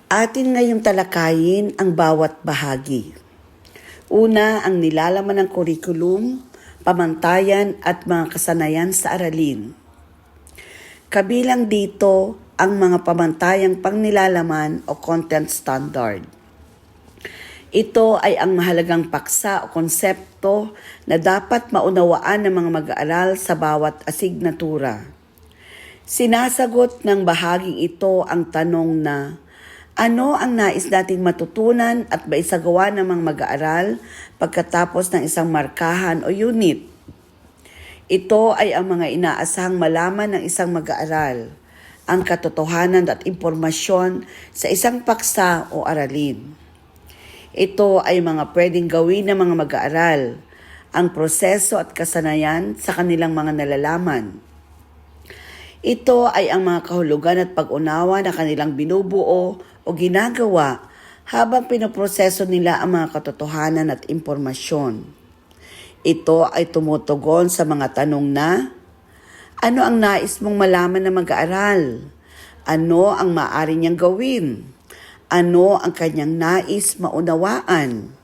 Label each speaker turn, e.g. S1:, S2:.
S1: Atin ngayong talakayin ang bawat bahagi. Una, ang nilalaman ng kurikulum, pamantayan at mga kasanayan sa aralin. Kabilang dito ang mga pamantayang pangnilalaman o content standard. Ito ay ang mahalagang paksa o konsepto na dapat maunawaan ng mga mag-aaral sa bawat asignatura. Sinasagot ng bahaging ito ang tanong na ano ang nais nating matutunan at maisagawa ng mga mag-aaral pagkatapos ng isang markahan o unit. Ito ay ang mga inaasahang malaman ng isang mag-aaral, ang katotohanan at impormasyon sa isang paksa o aralin. Ito ay mga pwedeng gawin ng mga mag-aaral, ang proseso at kasanayan sa kanilang mga nalalaman. Ito ay ang mga kahulugan at pag-unawa na kanilang binubuo o ginagawa habang pinoproseso nila ang mga katotohanan at impormasyon. Ito ay tumutugon sa mga tanong na, ano ang nais mong malaman ng mag-aaral? Ano ang maaari niyang gawin? Ano ang kanyang nais maunawaan?